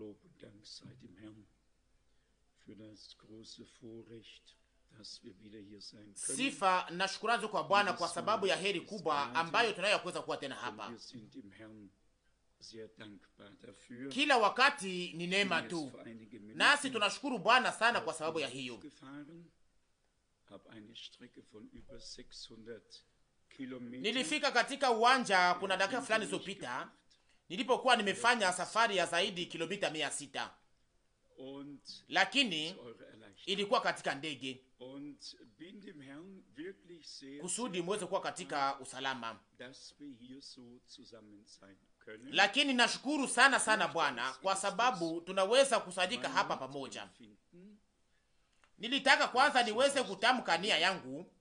Lob und Dank sei dem Herrn für das große Vorrecht, dass wir wieder hier sein können. Sifa na shukrani kwa Bwana kwa sababu ya heri kubwa ambayo tunayo kuweza kuwa tena hapa. Wir sind dem Herrn sehr dankbar dafür. Kila wakati ni neema tu, nasi tunashukuru Bwana sana kwa sababu ya hiyo. Nilifika katika uwanja kuna dakika fulani zilizopita, nilipokuwa nimefanya safari ya zaidi kilomita 600, lakini ilikuwa katika ndege kusudi muweze kuwa katika usalama. Lakini nashukuru sana sana Bwana kwa sababu tunaweza kusanyika hapa pamoja. Nilitaka kwanza niweze kutamka nia yangu,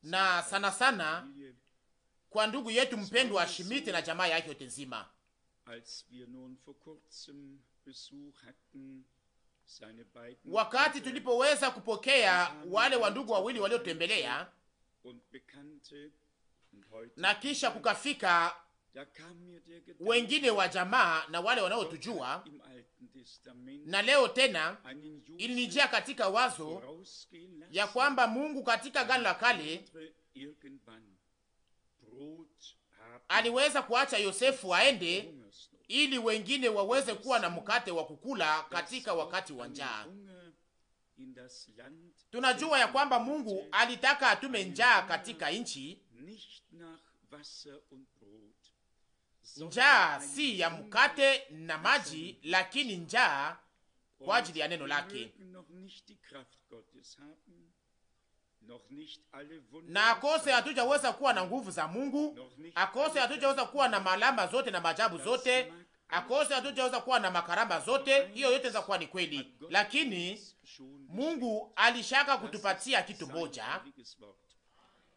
na sana sana kwa ndugu yetu mpendwa Schmidt na jamaa yake yote nzima. Wakati tulipoweza kupokea wale wa ndugu wawili waliotembelea na kisha kukafika wengine wa jamaa na wale wanaotujua, na leo tena ilinijia katika wazo ya kwamba Mungu katika Agano la Kale aliweza kuacha Yosefu aende ili wengine waweze kuwa na mkate wa kukula katika wakati wa njaa. Tunajua ya kwamba Mungu alitaka atume njaa katika nchi. Njaa si ya mkate na maji, lakini njaa kwa ajili ya neno lake. Na akose hatujaweza kuwa na nguvu za Mungu, akose hatujaweza kuwa na malama zote na maajabu zote, akose hatujaweza kuwa na makarama zote. Hiyo yote inaweza kuwa ni kweli, lakini Mungu alishaka kutupatia kitu moja,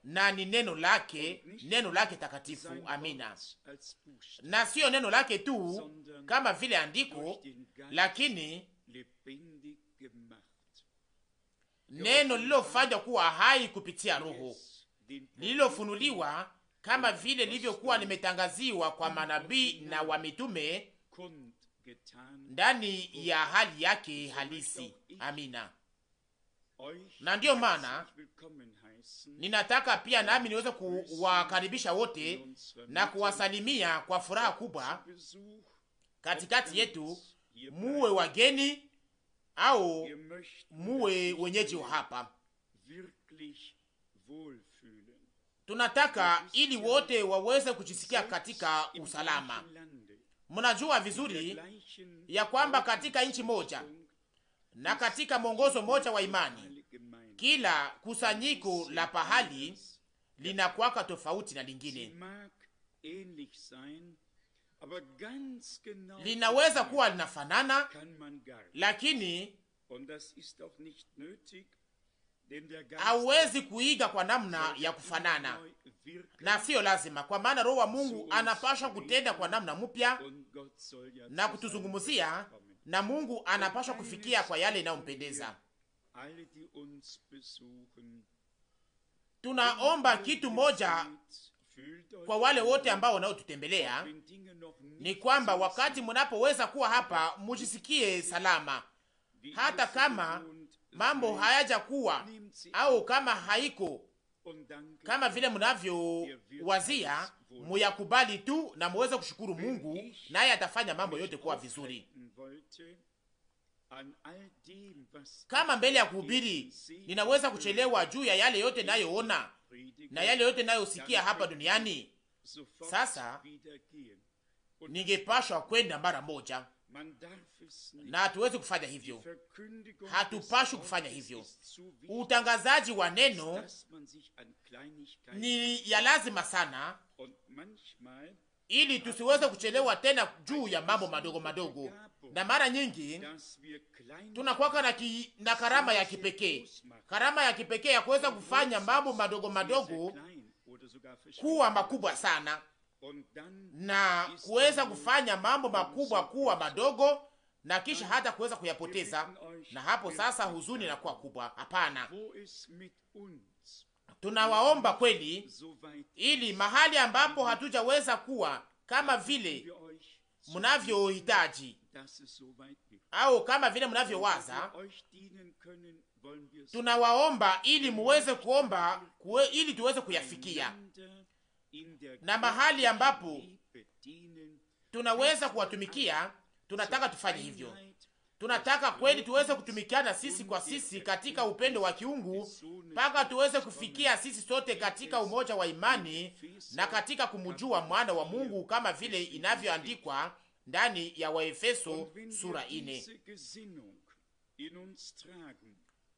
na ni neno lake takatifu. Amina. Na sio neno lake tu kama vile andiko, lakini neno lililofanywa kuwa hai kupitia Roho, lililofunuliwa kama vile lilivyokuwa limetangaziwa kwa manabii na wa mitume ndani ya hali yake halisi. Amina. Na ndiyo maana ninataka pia nami niweze kuwakaribisha wote na kuwasalimia kwa furaha kubwa katikati yetu, muwe wageni au muwe wenyeji wa hapa. Tunataka ili wote waweze kujisikia katika usalama. Mnajua vizuri ya kwamba katika nchi moja na katika mwongozo moja wa imani, kila kusanyiko la pahali linakuwaka tofauti na lingine. Linaweza kuwa linafanana, lakini hauwezi kuiga kwa namna ya kufanana, na sio lazima, kwa maana Roho wa Mungu anapaswa kutenda kwa namna mpya na kutuzungumzia, na Mungu anapaswa kufikia kwa yale inayompendeza. Tunaomba kitu moja kwa wale wote ambao wanaotutembelea, ni kwamba wakati mnapoweza kuwa hapa mujisikie salama, hata kama mambo hayaja kuwa au kama haiko kama vile mnavyowazia, muyakubali tu na muweze kushukuru Mungu, naye atafanya mambo yote kuwa vizuri. Kama mbele ya kuhubiri ninaweza kuchelewa juu ya yale yote nayoona na yale yote nayosikia hapa duniani, sasa ningepashwa kwenda mara moja, na hatuwezi kufanya hivyo. Hatupashwi kufanya hivyo. Utangazaji wa neno ni ya lazima sana, ili tusiweze kuchelewa tena juu ya mambo madogo madogo. Na mara nyingi tunakuwa na karama ya kipekee ya kuweza kufanya mambo madogo madogo kuwa makubwa sana, na kuweza kufanya mambo makubwa kuwa madogo, na kisha hata kuweza kuyapoteza, na hapo sasa huzuni inakuwa kubwa. Hapana, tunawaomba kweli, ili mahali ambapo hatujaweza kuwa kama vile mnavyohitaji au kama vile mnavyowaza, tunawaomba ili muweze kuomba ili tuweze kuyafikia, na mahali ambapo tunaweza kuwatumikia, tunataka tufanye hivyo. Tunataka kweli tuweze kutumikiana sisi kwa sisi katika upendo wa kiungu, mpaka tuweze kufikia sisi sote katika umoja wa imani na katika kumjua mwana wa Mungu, kama vile inavyoandikwa ndani ya Waefeso sura 4.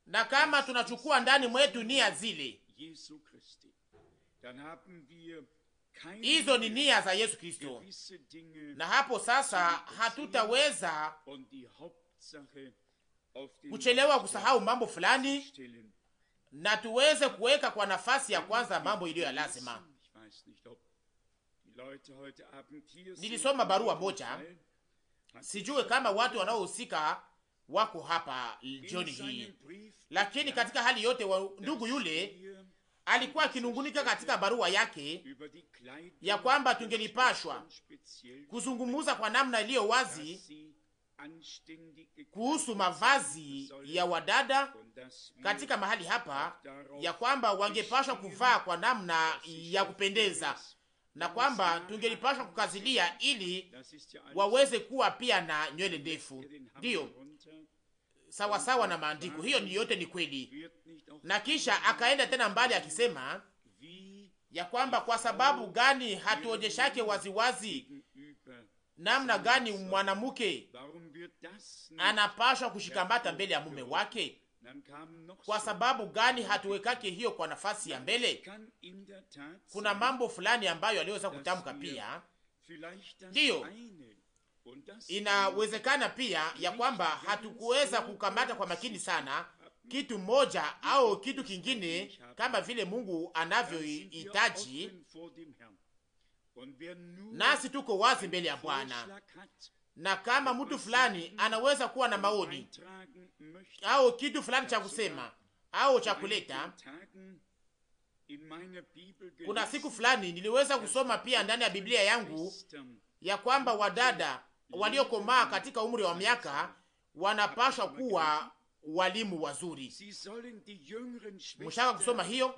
Na kama tunachukua ndani mwetu nia zile, hizo ni nia za Yesu Kristo, na hapo sasa hatutaweza kuchelewa kusahau mambo fulani, na tuweze kuweka kwa nafasi ya kwanza mambo iliyo ya lazima. Nilisoma barua moja, sijue kama watu wanaohusika wako hapa jioni hii, lakini katika hali yote ndugu yule alikuwa akinungunika katika barua yake ya kwamba tungelipashwa kuzungumuza kwa namna iliyo wazi kuhusu mavazi ya wadada katika mahali hapa, ya kwamba wangepashwa kuvaa kwa namna ya kupendeza, na kwamba tungelipashwa kukazilia ili waweze kuwa pia na nywele ndefu. Ndiyo, sawa sawa na maandiko, hiyo ni yote ni kweli. Na kisha akaenda tena mbali akisema ya kwamba kwa sababu gani hatuonyeshake waziwazi namna gani mwanamke anapashwa kushikamata mbele ya mume wake? Kwa sababu gani hatuwekake hiyo kwa nafasi ya mbele? Kuna mambo fulani ambayo aliweza kutamka pia. Ndiyo, inawezekana pia ya kwamba hatukuweza kukamata kwa makini sana kitu moja au kitu kingine kama vile Mungu anavyohitaji, nasi tuko wazi mbele ya Bwana. Na kama mtu fulani anaweza kuwa na maoni au kitu fulani cha kusema au cha kuleta, kuna siku fulani niliweza kusoma pia ndani ya Biblia yangu ya kwamba wadada waliokomaa katika umri wa miaka wanapashwa kuwa walimu wazuri. Mshaka kusoma hiyo,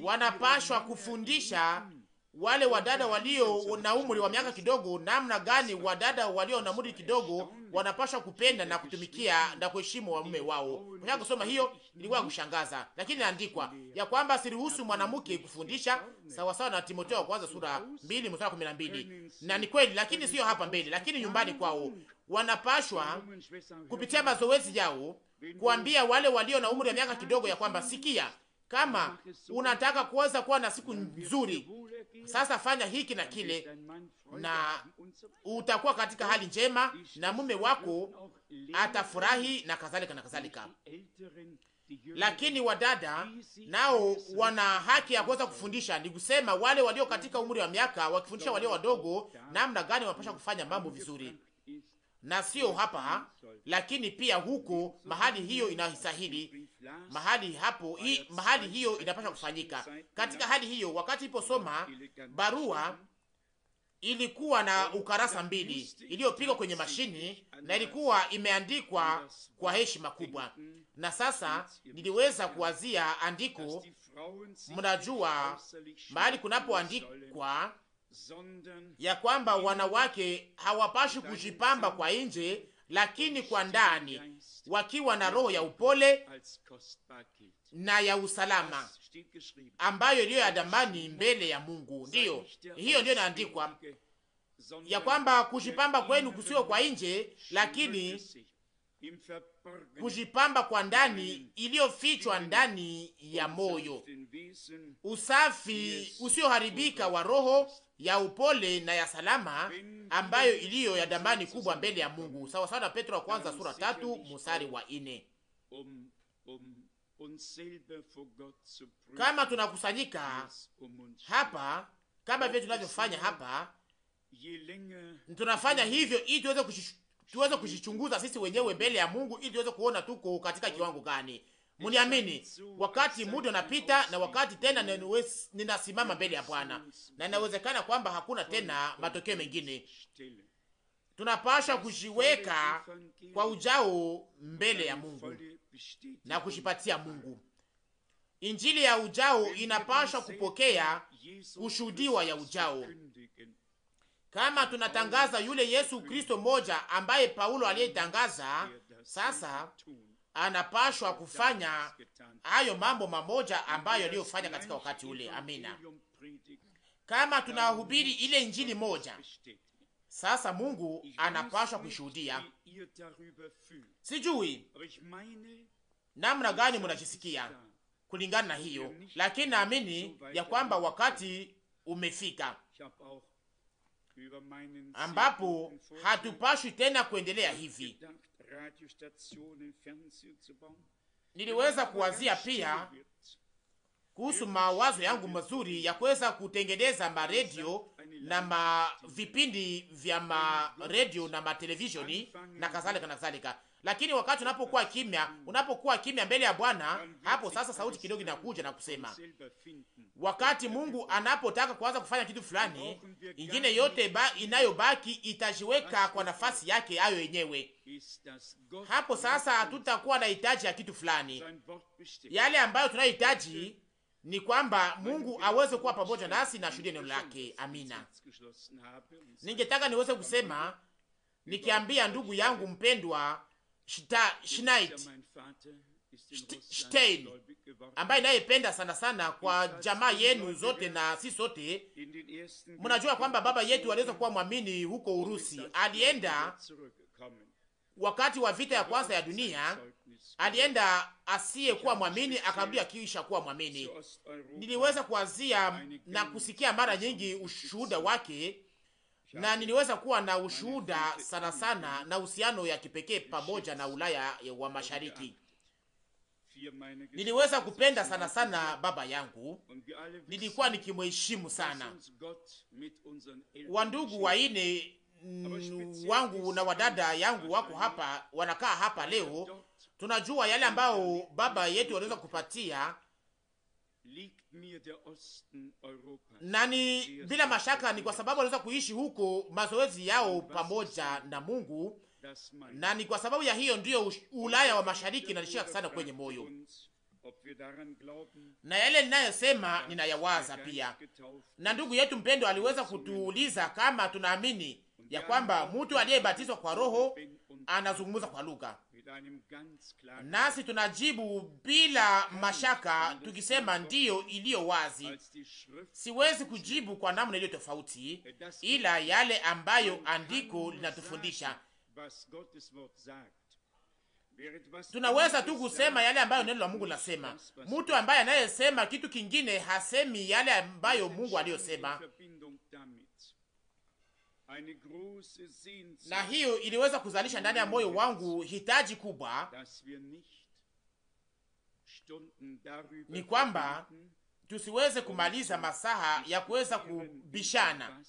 wanapashwa kufundisha wale wadada walio na umri wa miaka kidogo namna gani wadada walio na umri kidogo wanapashwa kupenda na kutumikia na kuheshimu waume wao. Mshaka kusoma hiyo, ilikuwa kushangaza, lakini inaandikwa ya kwamba siruhusu mwanamke kufundisha, sawa sawa na Timotheo wa kwanza sura 2 mstari 12. Na ni kweli, lakini sio hapa mbele, lakini nyumbani kwao wanapashwa kupitia mazoezi yao kuambia wale walio na umri wa miaka kidogo ya kwamba sikia, kama unataka kuweza kuwa na siku nzuri, sasa fanya hiki na kile, na utakuwa katika hali njema, na mume wako atafurahi, na kadhalika na kadhalika. Lakini wadada nao wana haki ya kuweza kufundisha, ni kusema wale walio katika umri wa miaka wakifundisha walio wadogo namna gani wanapaswa kufanya mambo vizuri, na sio hapa, lakini pia huko mahali hiyo inastahili, mahali hiyo inapaswa kufanyika. Katika hali hiyo, wakati iposoma barua ilikuwa na ukarasa 2 iliyopigwa kwenye mashini na ilikuwa imeandikwa kwa heshima kubwa. Na sasa niliweza kuwazia andiko, mnajua mahali kunapoandikwa ya kwamba wanawake hawapashi kujipamba kwa nje, lakini kwa ndani wakiwa na roho ya upole na ya usalama ambayo iliyo ya damani mbele ya Mungu. Ndiyo, hiyo ndiyo inaandikwa ya kwamba kujipamba kwenu kusio kwa nje, lakini kujipamba kwa ndani, iliyofichwa ndani ya moyo, usafi usioharibika wa roho ya upole na ya salama ambayo iliyo ya damani kubwa mbele ya Mungu. Sawa sawa na Petro wa kwanza sura 3 mstari wa 4. Kama tunakusanyika hapa kama vile tunavyofanya hapa, tunafanya hivyo ili tuweze kujichunguza sisi wenyewe mbele ya Mungu, ili tuweze kuona tuko katika kiwango gani. Muniamini, wakati muda unapita na wakati tena ninasimama mbele ya Bwana, na inawezekana kwamba hakuna tena matokeo mengine. Tunapasha kujiweka kwa ujao mbele ya Mungu na kujipatia Mungu. Injili ya ujao inapasha kupokea ushuhudiwa ya ujao. Kama tunatangaza yule Yesu Kristo moja ambaye Paulo aliyetangaza, sasa anapashwa kufanya hayo mambo mamoja ambayo aliyofanya katika wakati ule. Amina. Kama tunahubiri ile injili moja, sasa Mungu anapashwa kushuhudia. Sijui namna gani mnajisikia kulingana na hiyo, lakini naamini ya kwamba wakati umefika ambapo hatupashwi tena kuendelea hivi. Niliweza kuwazia pia kuhusu mawazo yangu mazuri ya kuweza kutengeneza maredio na vipindi vya maredio na matelevisioni na kadhalika na kadhalika. Lakini wakati unapokuwa kimya mbele ya Bwana, hapo sasa sauti kidogo inakuja na kusema, wakati Mungu anapotaka kuanza kufanya kitu fulani, ingine yote inayobaki itajiweka kwa nafasi yake ayo yenyewe. Hapo sasa hatutakuwa na hitaji ya kitu fulani. Yale ambayo tunayohitaji ni kwamba Mungu aweze kuwa pamoja nasi na shuhudia neno lake. Amina. Ningetaka niweze kusema nikiambia ndugu yangu mpendwa Stein ambaye nayependa sana sana kwa jamaa yenu zote na si sote, mnajua kwamba baba yetu aliweza kuwa mwamini huko Urusi. Alienda wakati wa vita ya kwanza ya dunia, alienda asiye kuwa mwamini, akarudi akiisha kuwa mwamini. Niliweza kuanzia na kusikia mara nyingi ushuhuda wake, na niliweza kuwa na ushuhuda sana sana na uhusiano ya kipekee pamoja na Ulaya wa Mashariki. Niliweza kupenda sana sana baba yangu, nilikuwa nikimheshimu sana. Wandugu waine wangu na wadada yangu wako hapa, wanakaa hapa leo. Tunajua yale ambao baba yetu waliweza kupatia, na ni bila mashaka ni kwa sababu waliweza kuishi huko mazoezi yao pamoja na Mungu, na ni kwa sababu ya hiyo ndiyo Ulaya wa Mashariki nalishika sana kwenye moyo, na yale ninayosema ninayawaza pia. Na ndugu yetu mpendo aliweza kutuuliza kama tunaamini ya kwamba mtu aliyebatizwa kwa Roho anazungumza kwa lugha, nasi tunajibu bila mashaka tukisema ndiyo iliyo wazi. Siwezi kujibu kwa namna iliyo tofauti, ila yale ambayo andiko linatufundisha. Tunaweza tu kusema yale ambayo neno la Mungu linasema. Mtu ambaye anayesema kitu kingine hasemi yale ambayo Mungu aliyosema. Na hiyo iliweza kuzalisha ndani ya moyo wangu hitaji kubwa, ni kwamba tusiweze kumaliza masaha ya kuweza kubishana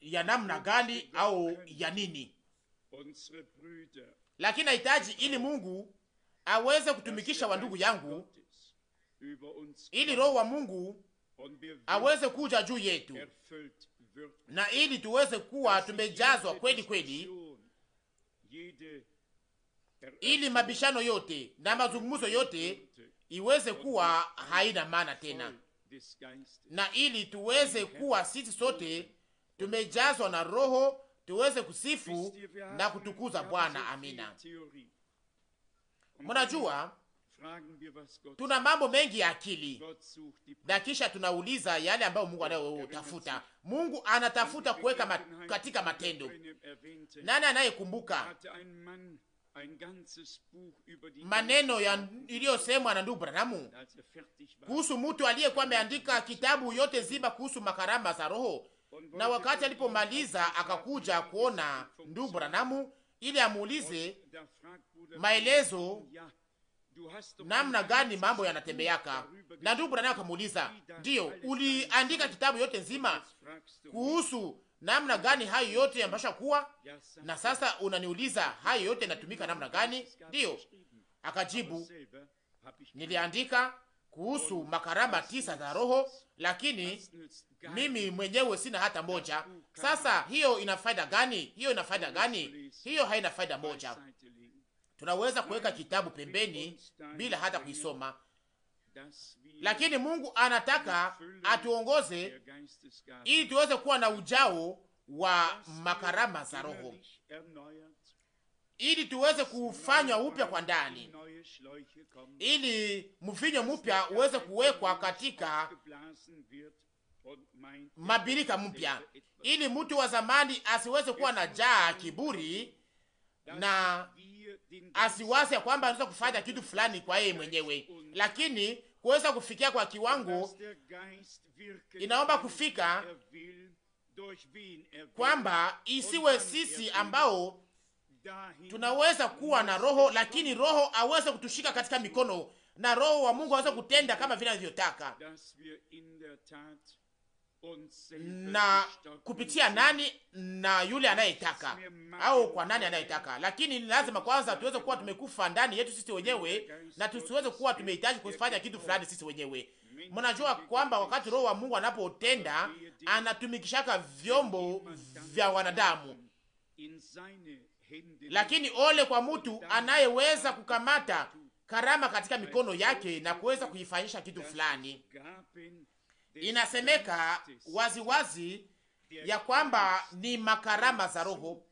ya namna gani au ya nini, lakini nahitaji ili Mungu aweze kutumikisha wandugu yangu, ili Roho wa Mungu aweze kuja juu yetu, na ili tuweze kuwa tumejazwa kweli kweli, ili mabishano yote na mazungumzo yote iweze kuwa haina maana tena, na ili tuweze kuwa sisi sote tumejazwa na Roho, tuweze kusifu na kutukuza Bwana. Amina. Mnajua tuna mambo mengi ya akili, na kisha tunauliza yale ambayo Mungu anayotafuta. Mungu anatafuta kuweka katika matendo. Nani anayekumbuka maneno iliyosemwa na ndugu Branham kuhusu mtu aliyekuwa ameandika kitabu yote zima kuhusu makarama za Roho, na wakati alipomaliza akakuja kuona ndugu Branham ili amuulize maelezo namna gani mambo yanatembeaka, na ndugu Branham akamuuliza, ndiyo, uliandika kitabu yote nzima kuhusu namna gani hayo yote yambasha kuwa, na sasa unaniuliza hayo yote yanatumika namna gani? Ndiyo. Akajibu, Niliandika kuhusu makarama 9 za Roho, lakini mimi mwenyewe sina hata moja. Sasa hiyo ina faida gani? Hiyo ina faida gani? Hiyo haina faida moja. Tunaweza kuweka kitabu pembeni bila hata kuisoma, lakini Mungu anataka atuongoze ili tuweze kuwa na ujao wa makarama za Roho, ili tuweze kufanywa upya kwa ndani, ili mvinyo mpya uweze kuwekwa katika mabirika mpya, ili mtu wa zamani asiweze kuwa na jaa kiburi na asiwaze ya kwamba anaweza kufanya kitu fulani kwa yeye mwenyewe, lakini kuweza kufikia kwa kiwango inaomba kufika kwamba isiwe sisi ambao tunaweza kuwa na Roho, lakini Roho aweze kutushika katika mikono na Roho wa Mungu aweze kutenda kama vile anavyotaka. Na kupitia nani? Na yule anayetaka, au kwa nani anayetaka. Lakini lazima kwanza tuweze kuwa tumekufa ndani yetu sisi wenyewe, na tusiweze kuwa tumehitaji kufanya kitu fulani sisi wenyewe. Mnajua kwamba wakati Roho wa Mungu anapotenda, anatumikishaka vyombo vya wanadamu, lakini ole kwa mtu anayeweza kukamata karama katika mikono yake na kuweza kuifanyisha kitu fulani. Inasemeka waziwazi ya kwamba ni makarama za Roho.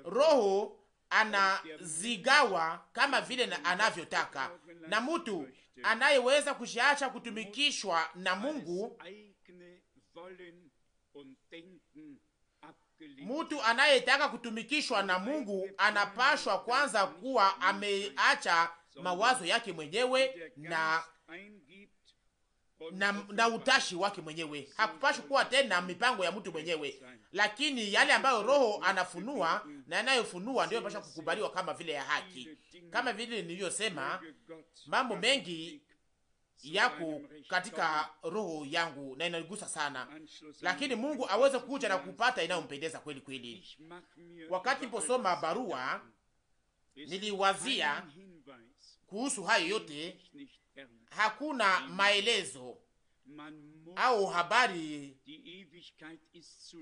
Roho anazigawa kama vile anavyotaka, na mtu anayeweza kushaacha kutumikishwa na Mungu, mtu anayetaka kutumikishwa na Mungu anapashwa kwanza kuwa ameacha mawazo yake mwenyewe na utashi wake mwenyewe. Hakupashwi kuwa tena mipango ya mtu mwenyewe, lakini yale ambayo Roho anafunua na yanayofunua ndio yanapaswa kukubaliwa kama vile ya haki. Kama vile nilivyosema, mambo mengi yako katika roho yangu na inanigusa sana, lakini Mungu aweze kuja na kupata inayompendeza kweli kweli. Wakati niposoma barua, niliwazia kuhusu hayo yote. Hakuna maelezo au habari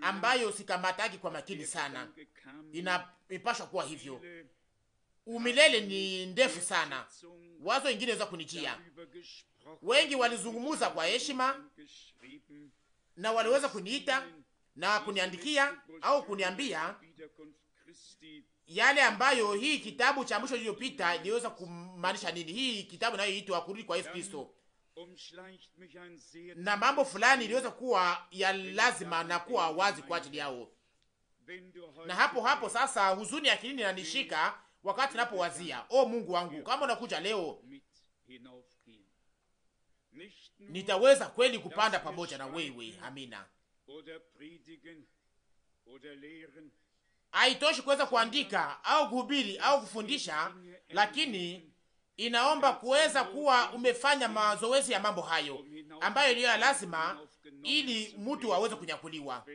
ambayo sikamataki kwa makini sana. Inapaswa kuwa hivyo. Umilele ni ndefu sana. Wazo ingine za kunijia. Wengi walizungumuza kwa heshima na waliweza kuniita na kuniandikia au kuniambia yale ambayo hii kitabu cha mwisho iliyopita iliweza kumaanisha nini. Hii kitabu inayoitwa Kurudi kwa Yesu Kristo, na mambo fulani iliweza kuwa ya lazima na kuwa wazi kwa ajili yao. Na hapo sasa huzuni akilini inanishika wakati napowazia, Mungu wangu, kama unakuja leo, nitaweza kweli kupanda pamoja na wewe. Amina. Haitoshi kuweza kuandika au kuhubiri au kufundisha, lakini inaomba kuweza kuwa umefanya mazoezi ya mambo hayo ambayo ndiyo lazima ili mtu aweze kunyakuliwa,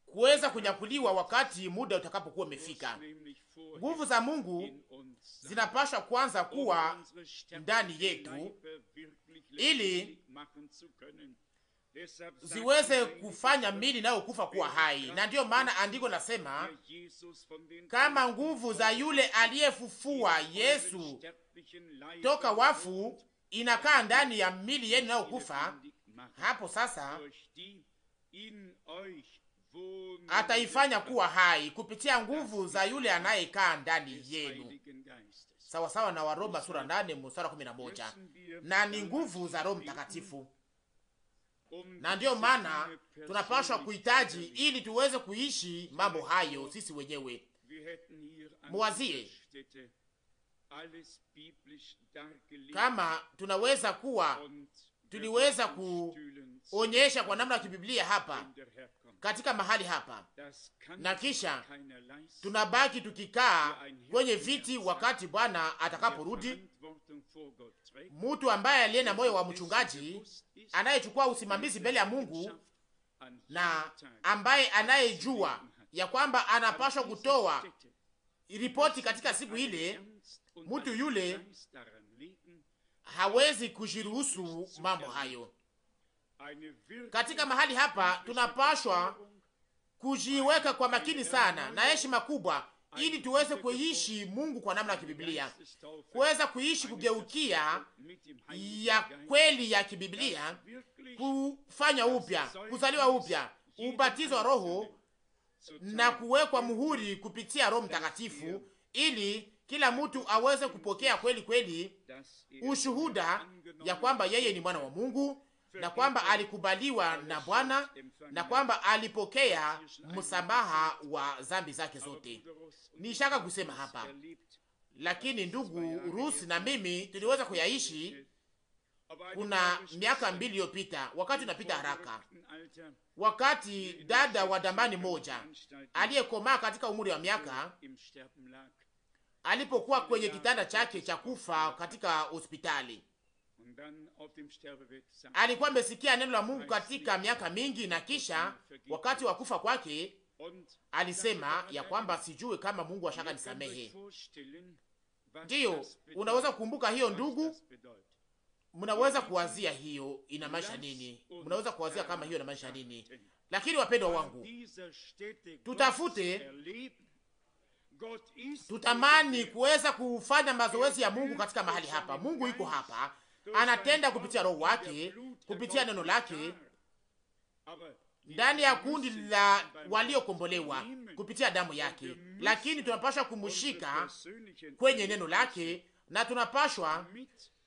kuweza kunyakuliwa wakati muda utakapokuwa umefika. Nguvu za Mungu zinapaswa kwanza kuwa ndani yetu ili ziweze kufanya mili nayo kufa kuwa hai. Na ndiyo maana andiko nasema, kama nguvu za yule aliyefufua Yesu toka wafu inakaa ndani ya mili yenu nayo kufa, hapo sasa ataifanya kuwa hai kupitia nguvu za yule anayekaa ndani yenu, sawa sawa na Waroma sura 8 mstari 11. Na ni nguvu za Roho Mtakatifu, na ndiyo maana tunapaswa kuhitaji ili tuweze kuishi mambo hayo sisi wenyewe. Muwazie kama tunaweza kuwa tuliweza kuonyesha kwa namna ya kibiblia hapa katika mahali hapa, na kisha tunabaki tukikaa kwenye viti wakati Bwana atakaporudi. Mtu ambaye aliye na moyo wa mchungaji, anayechukua usimamizi mbele ya Mungu na ambaye anayejua ya kwamba anapaswa kutoa ripoti katika siku ile, mtu yule hawezi kujiruhusu mambo hayo. Katika mahali hapa tunapashwa kujiweka kwa makini sana na heshima kubwa, ili tuweze kuishi Mungu kwa namna ya kibiblia, kuweza kuishi kugeukia ya kweli ya kibiblia, kufanya upya, kuzaliwa upya, ubatizo wa Roho na kuwekwa muhuri kupitia Roho Mtakatifu, ili kila mtu aweze kupokea kweli kweli ushuhuda ya kwamba yeye ni mwana wa Mungu, na kwamba alikubaliwa na Bwana, na kwamba alipokea msamaha wa dhambi zake zote. Nishaka kusema hapa, lakini ndugu Rusi na mimi tuliweza kuyaishi kuna miaka 2 iliyopita. Wakati unapita haraka, wakati dada wa dambani moja aliyekomaa katika umri wa miaka alipokuwa kwenye kitanda chake cha kufa katika hospitali, alikuwa amesikia neno la Mungu katika miaka mingi, na kisha wakati wa kufa kwake alisema ya kwamba sijui kama Mungu ashaka nisamehe. Ndiyo, unaweza kukumbuka hiyo ndugu? Mnaweza kuwazia hiyo inamaanisha nini? Mnaweza kuwazia kama hiyo inamaanisha nini? Lakini wapendwa wangu, tutafute, tutamani kuweza kufanya mazoezi ya Mungu katika mahali hapa. Mungu yuko hapa, anatenda kupitia Roho wake, kupitia neno lake ndani ya kundi la waliokombolewa kupitia damu yake. Lakini tunapashwa kumshika kwenye neno lake, na tunapashwa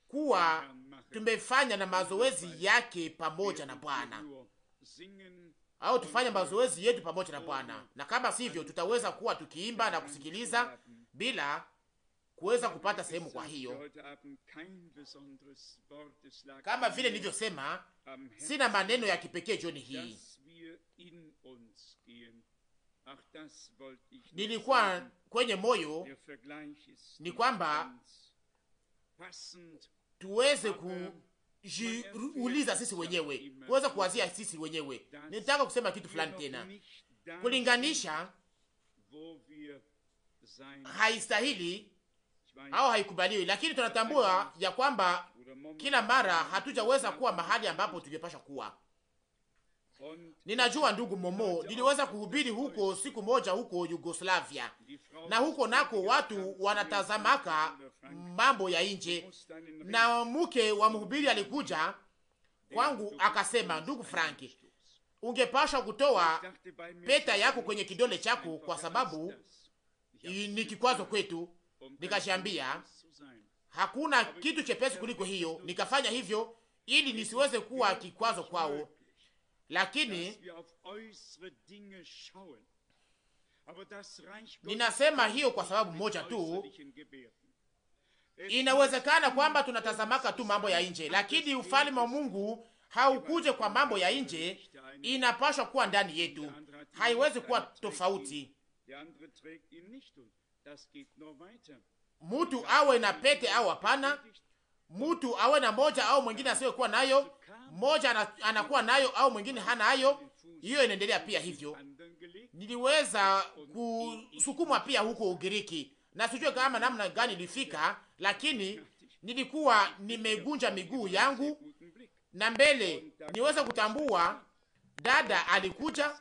kuwa tumefanya na mazoezi yake pamoja na Bwana, au tufanye mazoezi yetu pamoja na Bwana. Na kama sivyo, tutaweza kuwa tukiimba na kusikiliza bila kuweza kupata sehemu. Kwa hiyo, kama vile nilivyosema, sina maneno ya kipekee jioni hii. Nilikuwa kwenye moyo ni kwamba tuweze kujiuliza sisi wenyewe, kuweza kuwazia sisi wenyewe. Nitaka kusema kitu fulani tena. Kulinganisha haistahili au haikubaliwi, lakini tunatambua ya kwamba kila mara hatujaweza kuwa mahali ambapo tungepasha kuwa. Ninajua ndugu Momo, niliweza kuhubiri huko siku moja huko Yugoslavia, na huko nako watu wanatazamaka mambo ya nje, na mke wa mhubiri alikuja kwangu akasema, ndugu Franki, ungepasha kutoa peta yako kwenye kidole chako kwa sababu ni kikwazo kwetu. Nikashambia hakuna kitu chepesi kuliko hiyo. Nikafanya hivyo ili nisiweze kuwa kikwazo kwao, lakini ninasema hiyo kwa sababu moja tu. Inawezekana kwamba tunatazamaka tu mambo ya nje, lakini ufalme wa Mungu haukuje kwa mambo ya nje, inapaswa kuwa ndani yetu. Haiwezi kuwa tofauti. Mtu awe na pete au hapana, mtu awe na moja au mwingine asiwe kuwa nayo, moja anakuwa nayo au mwingine hana hayo, hiyo inaendelea pia hivyo. Niliweza kusukumwa pia huko Ugiriki, na sijui kama namna gani nilifika, lakini nilikuwa nimegunja miguu yangu na mbele niweza kutambua dada alikuja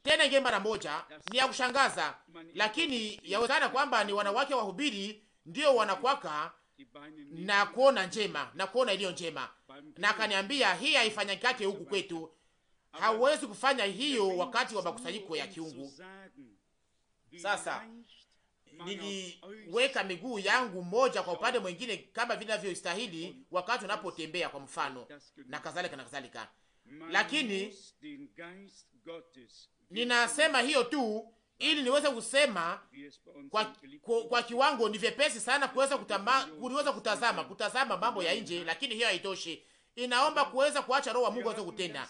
tena inge mara moja. Ni ya kushangaza, lakini yawezekana kwamba ni wanawake wahubiri ndio wanakwaka na kuona njema na kuona iliyo njema, na akaniambia hii haifanyikake huku kwetu, hauwezi kufanya hiyo wakati wa makusanyiko ya kiungu. Sasa niliweka miguu yangu moja kwa upande mwingine kama vile inavyostahili wakati unapotembea kwa mfano, na kadhalika na kadhalika. Lakini ninasema hiyo tu ili niweze kusema kwa kiwango ni vyepesi sana kuweza kutazama mambo ya nje, lakini hiyo haitoshi. Inaomba kuweza kuacha Roho wa Mungu aweze kutenda.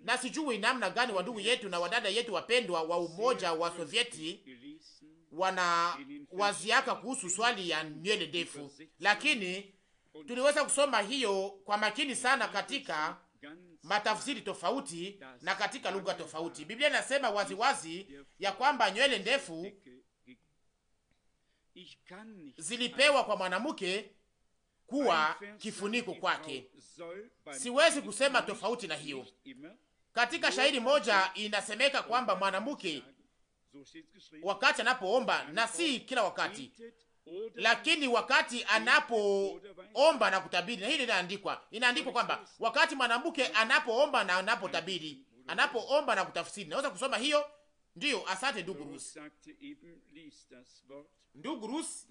Na sijui namna gani wa ndugu yetu na wadada yetu wapendwa wa umoja wa Sovieti wana waziaka kuhusu swali ya nywele ndefu, lakini tuliweza kusoma hiyo kwa makini sana katika matafsiri tofauti na katika lugha tofauti. Biblia inasema waziwazi ya kwamba nywele ndefu zilipewa kwa mwanamke kuwa kifuniko kwake. Siwezi kusema tofauti na hiyo. Katika shairi moja inasemeka kwamba mwanamke wakati anapoomba, na si kila wakati, lakini wakati anapoomba na kutabiri, na hili inaandikwa kwamba wakati mwanamke anapoomba na anapotabiri, anapoomba na kutafsiri. Naweza kusoma hiyo? Ndiyo, asante ndugu Rus. Ndugu Rus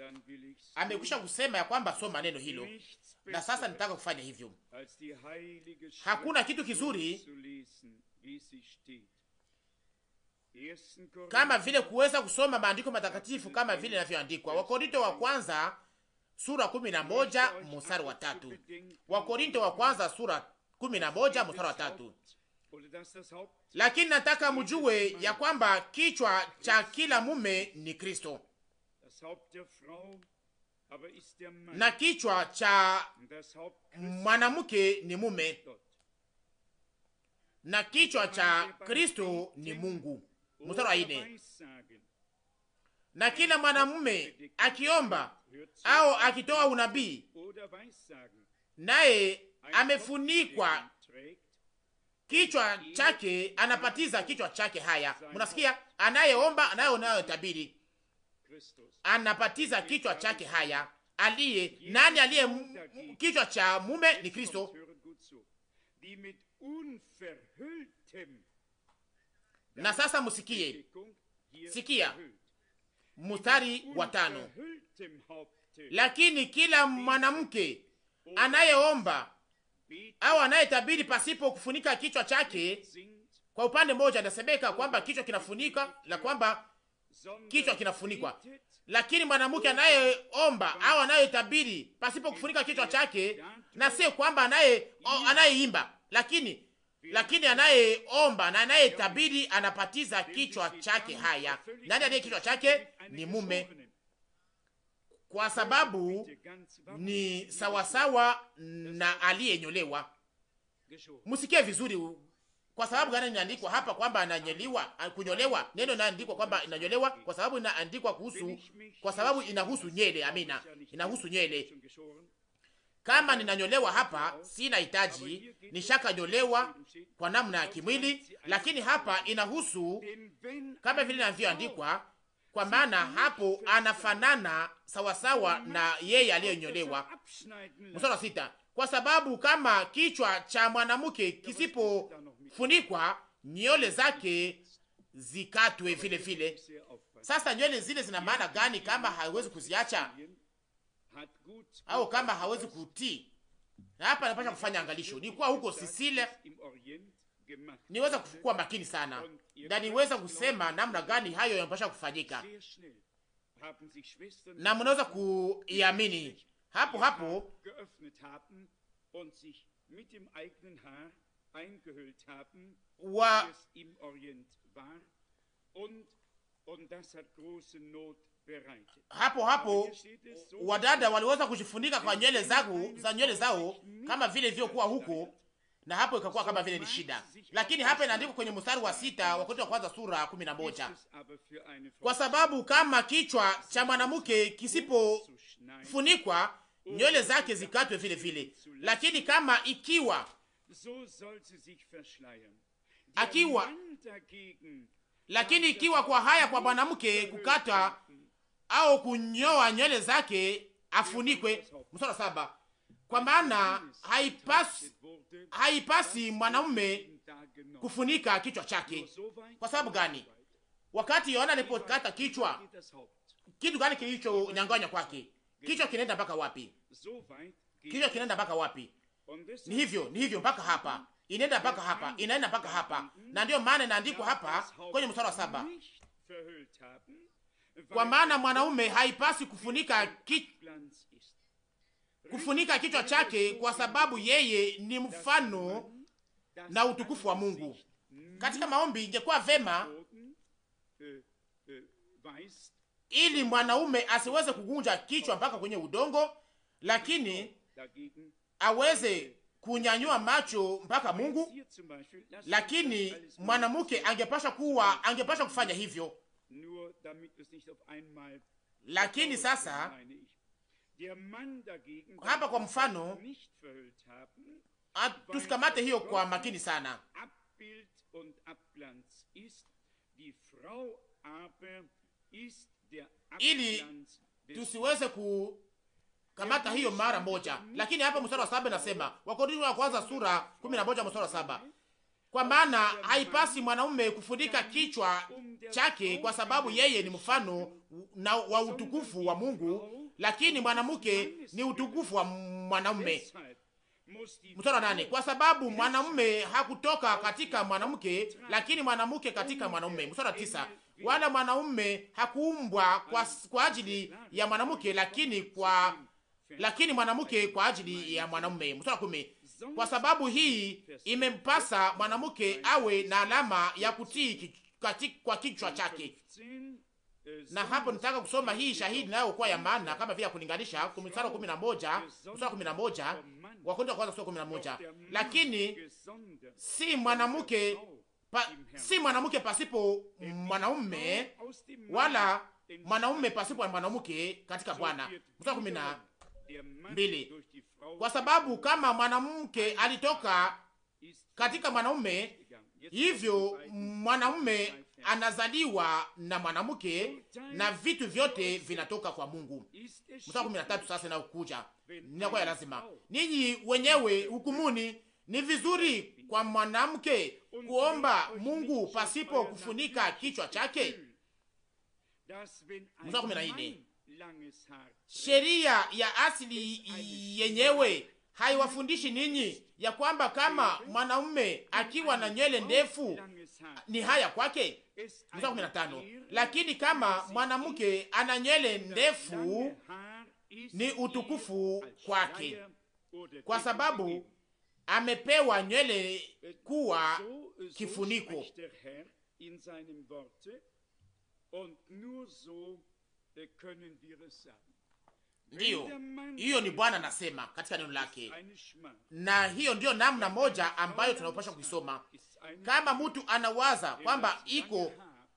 amekwisha kusema ya kwamba soma neno hilo, na sasa nitaka kufanya hivyo. Hakuna kitu kizuri kama vile kuweza kusoma maandiko matakatifu kama vile inavyoandikwa. Wakorinto wa kwanza sura 11 mstari wa 3. Wakorinto wa kwanza sura 11 mstari wa 3. Lakini nataka mjue ya kwamba kichwa cha kila mume ni Kristo, na kichwa cha mwanamke ni mume, na kichwa cha Kristo ni Mungu. Mstari wa 4. Na kila mwanamume akiomba au akitoa unabii, naye amefunikwa kichwa chake, anapatiza kichwa chake haya. Mnasikia? Anayeomba, anayetabiri, anapatiza kichwa chake haya. Nani aliye kichwa cha mume? Ni Kristo. Na sasa musikie, sikia mstari wa 5. Lakini kila mwanamke anayeomba au anayetabiri pasipo kufunika kichwa chake, kwa upande mmoja anasemeka kwamba kichwa kinafunika, la kwamba kichwa kinafunikwa. Lakini mwanamke anayeomba au anayetabiri pasipo kufunika kichwa chake, na sio kwamba anayeimba, lakini anayeomba na anayetabiri anapatiza kichwa chake haya. Nani aliye kichwa chake? Ni mume, kwa sababu ni sawasawa na aliyenyolewa. Musikie vizuri. Kwa sababu gani inaandikwa hapa kwamba ananyeliwa, kunyolewa? Neno inaandikwa kwamba inanyolewa kwa sababu inaandikwa kwa sababu inahusu nyele. Amina, inahusu nyele. Kama ninanyolewa hapa, sina hitaji, nishaka nyolewa kwa namna ya kimwili, lakini hapa inahusu kama vile inavyoandikwa, kwa maana hapo anafanana sawasawa na yeye aliyenyolewa. Mstari wa 6. Kwa sababu kama kichwa cha mwanamke kisipofunikwa, nywele zake zikatwe vile vile. Sasa nywele zile zina maana gani kama hawezi kuziacha au kama hawezi kutii? Na hapa napasha kufanya angalisho. Nilikuwa huko Sisile, niweza kuwa makini sana, na niweza kusema namna gani hayo yanapasha kufanyika, na mnaweza kuiamini hapo hapo hapo wadada waliweza kujifunika kwa nywele zao kama vile ilivyokuwa huko, na hapo ikakuwa kama vile ni shida. Lakini hapa inaandikwa kwenye mstari wa 6 wa Korinto wa kwanza sura 11, kwa sababu kama kichwa cha mwanamke kisipofunikwa, nywele zake zikatwe vile vile. Lakini kama ikiwa kwa haya kwa mwanamke kukata au kunyoa nywele zake, afunikwe. Mstari wa 7. Kwa maana haipasi mwanamume kufunika kichwa chake. Kwa sababu gani? Wakati Yohana alipokata kichwa, kitu gani kilichonyang'anywa kwake? Kichwa kinaenda mpaka wapi? Kichwa kinaenda mpaka wapi? Ni hivyo mpaka hapa. Inaenda mpaka hapa, inaenda mpaka hapa. Na ndio maana inaandikwa hapa kwenye mstari wa 7. Kwa maana mwanaume haipasi kufunika kichwa chake, kwa sababu yeye ni mfano na utukufu wa Mungu. Katika maombi ingekuwa vema ili mwanaume asiweze kugunja kichwa mpaka kwenye udongo, lakini aweze kunyanyua macho mpaka Mungu. Lakini mwanamke angepasha kufanya hivyo, Lakini sasa hapa kwa mfano, tusikamate hiyo kwa makini sana, ili tusiweze kukamata hiyo mara moja. Lakini hapa mstari wa 7 nasema, Wakorintho wa kwanza sura 11 mstari wa 7, kwa maana haipasi mwanaume kufunika kichwa chake, kwa sababu yeye ni mfano na wa utukufu wa Mungu, lakini mwanamke ni utukufu wa mwanaume. Mstari wa 8, kwa sababu mwanamume hakutoka katika mwanamke, lakini mwanamke katika mwanamume. Mstari wa 9, wala mwanaume hakuumbwa kwa ajili ya mwanamke, lakini mwanamke kwa ajili ya mwanamume. Mstari wa 10, kwa sababu hii imempasa mwanamke awe na alama ya kutii kwa kichwa chake. Na hapo nitaka kusoma hii shahidi nayo kwa ya maana, kama vile kulinganisha mstari wa 11, mstari wa 11 Wakorintho kwanza sura 11, lakini si mwanamke pasipo mwanaume, wala mwanaume pasipo mwanamke katika Bwana. Mstari wa 12, kwa sababu kama mwanamke alitoka katika mwanaume, hivyo mwanaume anazaliwa na mwanamke, na vitu vyote vinatoka kwa Mungu. Mstari 13 sasa na ukuja ninakuwa ya lazima, ninyi wenyewe hukumuni, ni vizuri kwa mwanamke kuomba Mungu pasipo kufunika kichwa chake. Mstari 14, sheria ya asili yenyewe haiwafundishi ninyi ya kwamba kama mwanaume akiwa na nywele ndefu ni haya kwake? Mstari 15, lakini kama mwanamke ana nywele ndefu ni utukufu kwake, kwa sababu amepewa nywele kuwa kifuniko. Ndiyo, hiyo ni Bwana anasema katika neno lake, na hiyo ndiyo namna moja ambayo tunapaswa kuisoma. Kama mtu anawaza kwamba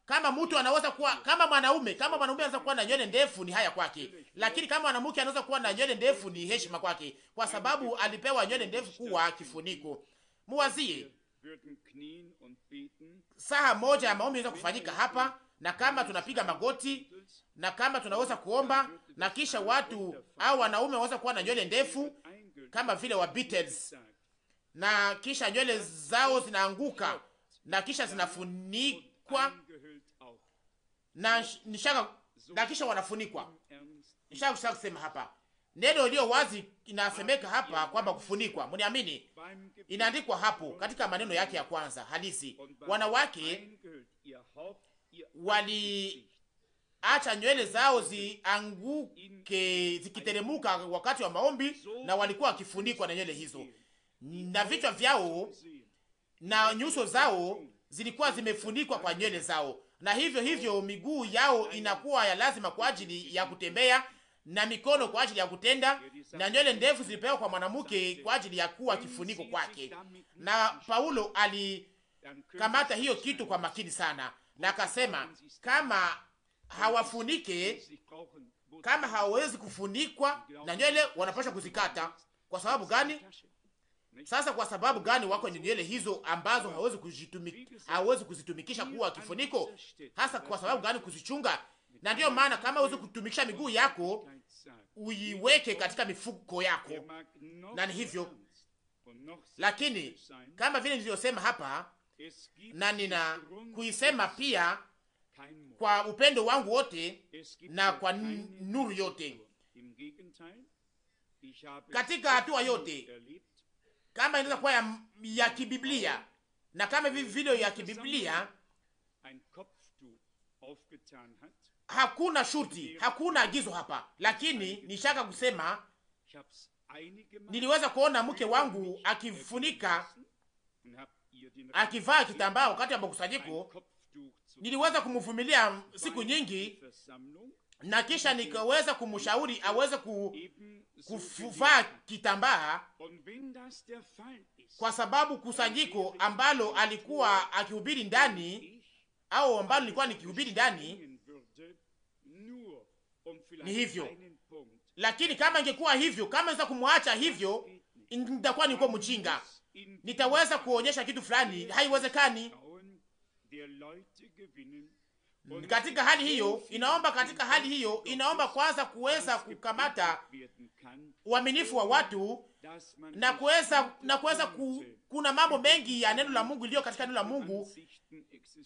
kama mtu anaweza kuwa kama mwanaume anaweza kuwa na nywele ndefu ni haya kwake, lakini kama mwanamke anaweza kuwa na nywele ndefu ni heshima kwake, kwa sababu alipewa nywele ndefu kuwa kifuniko. Muwazie saa moja ya maombi inaweza kufanyika hapa, na kama tunapiga magoti na kama tunaweza kuomba, na kisha watu au wanaume wanaweza kuwa na nywele ndefu kama vile wa Beatles, na kisha nywele zao zinaanguka na kisha zinafunikwa na kisha wanafunikwa. Nishaka kusema hapa neno iliyo wazi inasemeka hapa kwamba kufunikwa. Mniamini, inaandikwa hapo katika maneno yake ya kwanza halisi. Wanawake waliacha nywele zao zianguke zikiteremuka wakati wa maombi, na walikuwa wakifunikwa na nywele hizo, na vichwa vyao na nyuso zao zilikuwa zimefunikwa kwa nywele zao, na hivyo miguu yao inakuwa ya lazima kwa ajili ya kutembea, na mikono kwa ajili ya kutenda, na nywele ndefu zilipewa kwa mwanamke kwa ajili ya kuwa kifuniko kwake. Na Paulo alikamata hiyo kitu kwa makini sana, na akasema kama hawawezi kufunikwa na nywele, wanapaswa kuzikata. Kwa sababu gani? Sasa kwa sababu gani wako ni nywele hizo ambazo hawezi kuzitumikisha kuwa kifuniko? Hasa kwa sababu gani kuzichunga? Na ndiyo maana kama hawezi kutumikisha miguu yako, uiweke katika mifuko yako, na ni hivyo. Lakini kama vile nilivyosema hapa, na nina kuisema pia kwa upendo wangu wote na kwa nuru yote, katika hatua yote, kama inaweza kuwa ya kibiblia na kama vile ya kibiblia, hakuna shurti, hakuna agizo hapa. Lakini nishaka kusema, niliweza kuona mke wangu akivaa kitambaa wakati wa mkusanyiko. Niliweza kumvumilia siku nyingi, na kisha nikaweza kumshauri aweze kuvaa kitambaa, kwa sababu kusanyiko ambalo alikuwa akihubiri ndani, au ambalo nilikuwa nikihubiri ndani, ni hivyo. Lakini kama ingekuwa hivyo, kama naweza kumwacha hivyo, nitakuwa niko mjinga. Nitaweza kuonyesha kitu fulani, haiwezekani. Katika hali hiyo inaomba kwanza kuweza kukamata uaminifu wa watu na kuweza kuna mambo mengi ya neno la Mungu iliyo katika neno la Mungu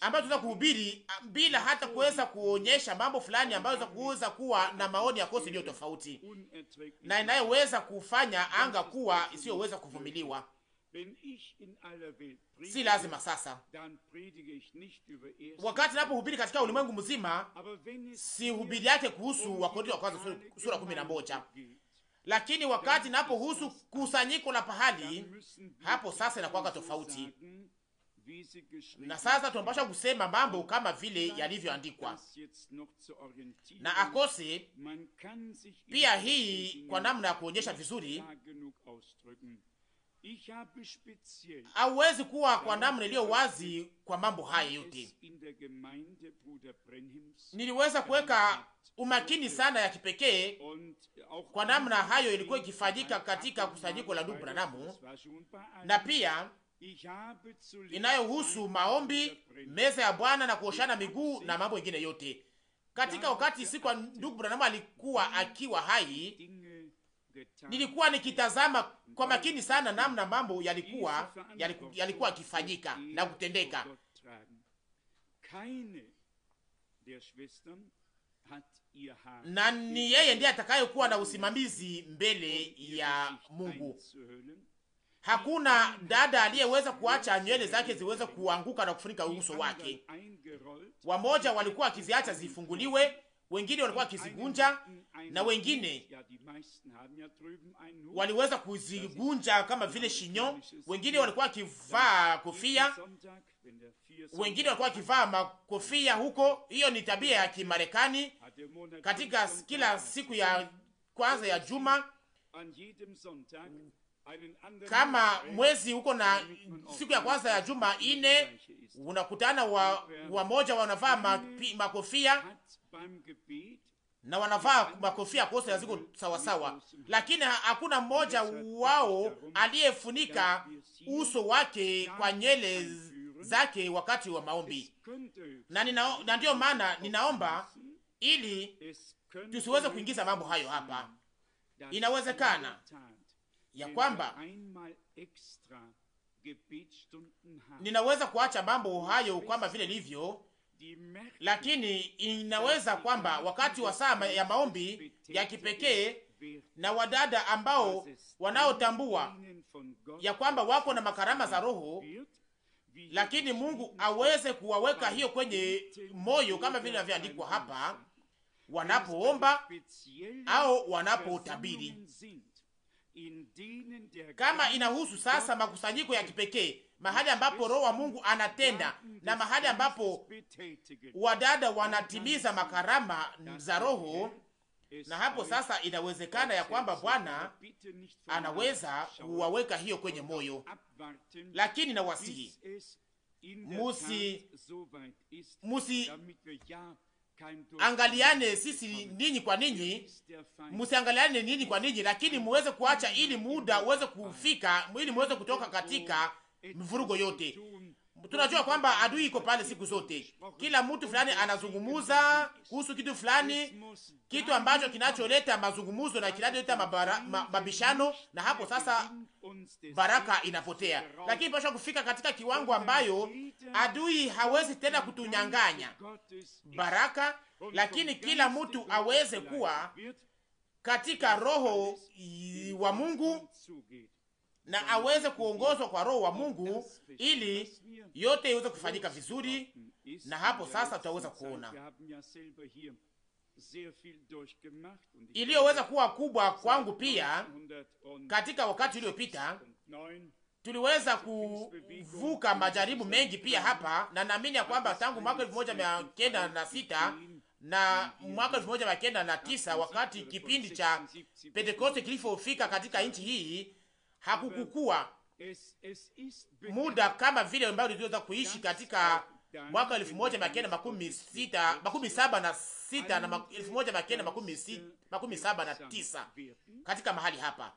ambayo tunaweza kuhubiri bila hata kuweza kuonyesha mambo fulani ambayo kuweza kuwa na maoni ya kosi iliyo tofauti na inayoweza kufanya anga kuwa isiyoweza kuvumiliwa. Si lazima sasa, wakati napohubiri katika ulimwengu mzima, si hubiri yake kuhusu Wakorintho wa kwanza sura 11, lakini wakati napohusu kusanyiko la pahali, hapo sasa inakuwa tofauti. Na sasa tunapaswa kusema mambo kama vile yalivyoandikwa na akose pia hii kwa namna ya kuonyesha vizuri. Hauwezi kuwa kwa namna iliyo wazi kwa mambo haya yote. Niliweza kuweka umakini sana ya kipekee kwa namna hayo ilikuwa ikifanyika katika kusanyiko la ndugu Branham, na pia inayohusu maombi, meza ya Bwana na kuoshana miguu na mambo mengine yote. Katika wakati siku ya ndugu Branham alikuwa akiwa hai, nilikuwa nikitazama kwa makini sana namna mambo yalikuwa yakifanyika na kutendeka. Na ni yeye ndiye atakayekuwa na usimamizi mbele ya Mungu. Hakuna dada aliyeweza kuacha nywele zake ziweze kuanguka na kufunika uso wake. Wamoja walikuwa wakiziacha zifunguliwe, wengine walikuwa wakizigunja, na wengine waliweza kuzigunja kama vile shinyo. Wengine walikuwa wakivaa kofia, wengine walikuwa wakivaa makofia huko. Hiyo ni tabia ya Kimarekani katika kila siku ya kwanza ya juma. Kama mwezi huko na siku ya kwanza ya juma ine, unakutana wamoja wanavaa makofia na wanavaa makofia kosa yaziko sawasawa, lakini hakuna mmoja wao aliyefunika uso wake kwa nywele zake wakati wa maombi. Na ndio maana ninaomba ili tusiweze kuingiza mambo hayo hapa. Inawezekana ya kwamba ninaweza kuacha mambo hayo kama vile livyo, lakini inaweza kwamba wakati wa saa ya maombi ya kipekee na wadada ambao wanaotambua ya kwamba wako na makarama za Roho, lakini Mungu aweze kuwaweka hiyo kwenye moyo kama vile inavyoandikwa hapa, wanapoomba au wanapotabiri. Kama inahusu sasa makusanyiko ya kipekee, mahali ambapo Roho wa Mungu anatenda na mahali ambapo wadada wanatimiza makarama za Roho, na hapo sasa inawezekana ya kwamba Bwana anaweza kuwaweka hiyo kwenye moyo. Lakini nawasihi, angaliane sisi ninyi kwa ninyi, msiangaliane ninyi kwa ninyi, lakini muweze kuacha ili muda uweze kufika, ili muweze kutoka katika mvurugo yote. Tunajua kwamba adui iko pale siku zote. Kila mtu fulani anazungumuza kuhusu kitu fulani, kitu ambacho kinacholeta mazungumuzo na kinacholeta mabishano, na hapo sasa baraka inapotea. Lakini pasha kufika katika kiwango ambayo adui hawezi tena kutunyang'anya baraka, lakini kila mtu aweze kuwa katika Roho wa Mungu na aweze kuongozwa kwa Roho wa Mungu ili yote iweze kufanyika vizuri, na hapo sasa tutaweza kuona iliyoweza kuwa kubwa kwangu pia. Katika wakati uliopita tuliweza kuvuka majaribu mengi pia hapa, na naamini ya kwamba tangu mwaka 1906 na mwaka 1909 wakati kipindi cha Pentekoste kilipofika katika nchi hii, hakukukua muda kama vile ambao tuliweza kuishi katika mwaka 1976 na 1979 katika mahali hapa.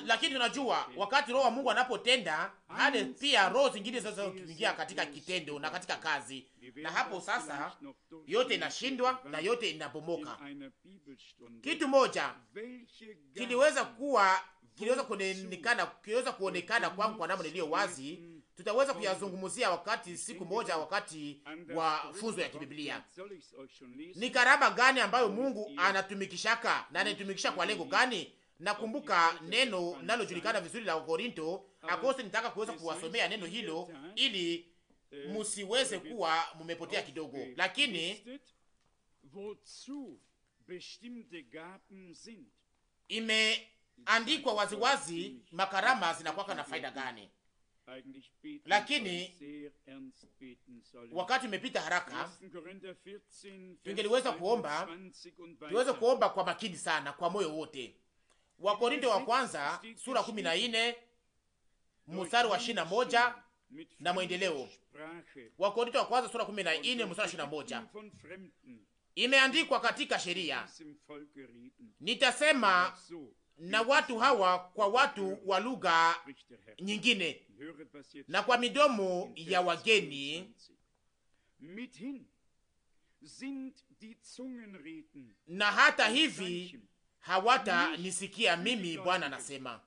Lakini tunajua wakati Roho wa Mungu anapotenda, hadi pia roho zingine zinaweza kuingia katika kitendo na katika kazi, na hapo sasa yote inashindwa na yote inabomoka. Kitu moja kiliweza kuonekana kwangu kwa namna iliyo wazi. Tutaweza kuyazungumzia wakati siku moja, wakati wa funzo ya kibiblia. Ni karama gani ambayo Mungu anatumikishaka na anatumikisha kwa lengo gani? Nakumbuka neno linalojulikana vizuri la Korinto akose. Nitaka kuweza kuwasomea neno hilo ili musiweze kuwa mumepotea kidogo, lakini imeandikwa waziwazi makarama zinakuwa na faida gani. Lakini wakati umepita haraka, tungeliweza kuomba, tuweze kuomba kwa makini sana, kwa moyo wote. Wakorinto wa kwanza sura 14 mstari wa 21 na mwendeleo. Wakorinto wa kwanza sura 14 mstari wa 21, imeandikwa katika sheria, nitasema na watu hawa kwa watu wa lugha nyingine na kwa midomo ya wageni, na hata hivi hawata nisikia mimi, Bwana anasema.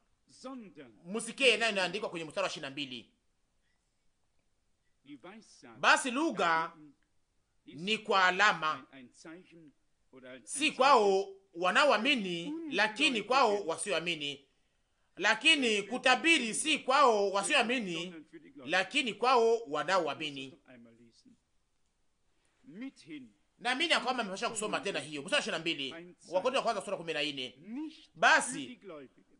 Musikie nayo inaandikwa kwenye mstari wa 22. Basi lugha ni kwa alama, si kwao wanaoamini, lakini kwao wasioamini. Lakini kutabiri si kwao wasioamini, lakini kwao wanaoamini. Na mimi kwamba nimesha kusoma tena hiyo mstari 22, Wakorintho wa kwanza sura 14. Basi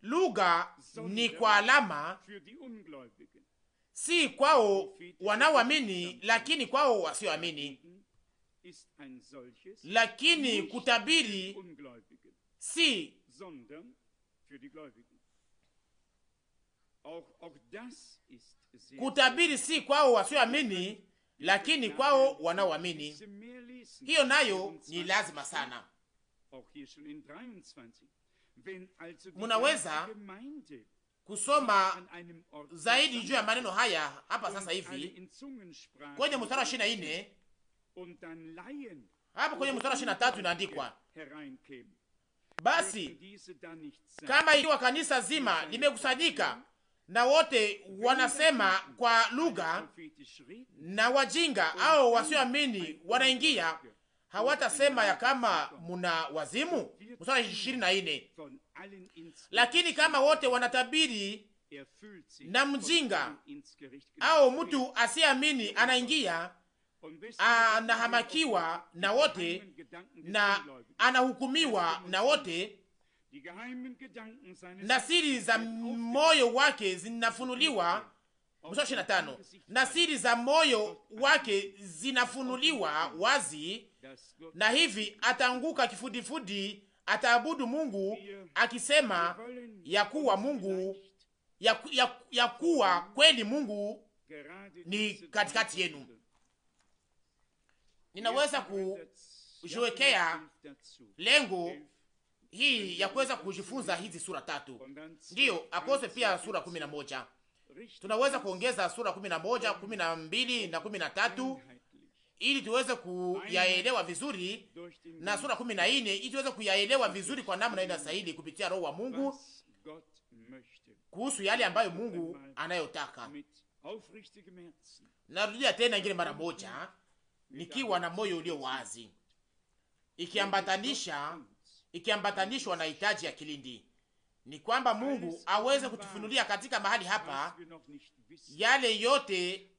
lugha ni kwa alama, si kwao wanaoamini, lakini kwao wasioamini. Lakini kutabiri si kwao wasioamini, lakini kwao wanaoamini. Hiyo nayo ni lazima sana. Munaweza kusoma zaidi juu ya maneno haya hapa sasa hivi kwenye mstari wa 24. Hapo kwenye mstari wa 23 inaandikwa, basi kama ikiwa kanisa zima limekusanyika na wote wanasema kwa lugha, na wajinga au wasioamini wanaingia, hawatasema ya kama muna wazimu? Mstari 24, lakini kama wote wanatabiri na mjinga au mtu asiamini anaingia, anahamakiwa na wote na anahukumiwa na wote, na siri za moyo wake zinafunuliwa. Mstari 25, na siri za moyo wake zinafunuliwa wazi, na hivi ataanguka kifudifudi, ataabudu Mungu akisema ya kuwa Mungu ya kuwa kweli Mungu ni katikati yenu. Ninaweza kujiwekea lengo hii ya kuweza kujifunza hizi sura tatu. Ndiyo, akose pia sura 11. Tunaweza kuongeza sura 11, 12 na 13 ili tuweze kuyaelewa vizuri, na sura 14 ili tuweze kuyaelewa vizuri kwa namna inastahili kupitia Roho wa Mungu kuhusu yale ambayo Mungu anayotaka. Narudia tena ingine mara moja, nikiwa na moyo ulio wazi, ikiambatanishwa na hitaji ya kilindi, ni kwamba Mungu aweze kutufunulia katika mahali hapa yale yote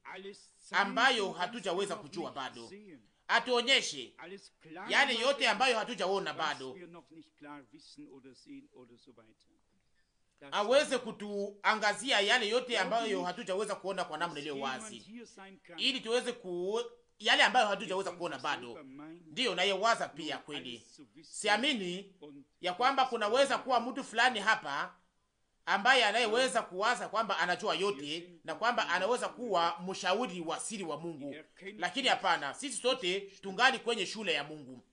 ambayo hatujaweza kujua bado, atuonyeshe yale yote ambayo hatujaona bado, aweze kutuangazia yale yote ambayo hatujaweza kuona kwa namna iliyo wazi, ili tuweze yale ambayo hatujaweza kuona bado. Ndiyo nayewaza pia kweli, siamini ya kwamba kunaweza kuwa mtu fulani hapa ambaye anayeweza kuwaza kwamba anajua yote na kwamba anaweza kuwa mshauri wa siri wa Mungu. Lakini hapana, sisi sote tungali kwenye shule ya Mungu.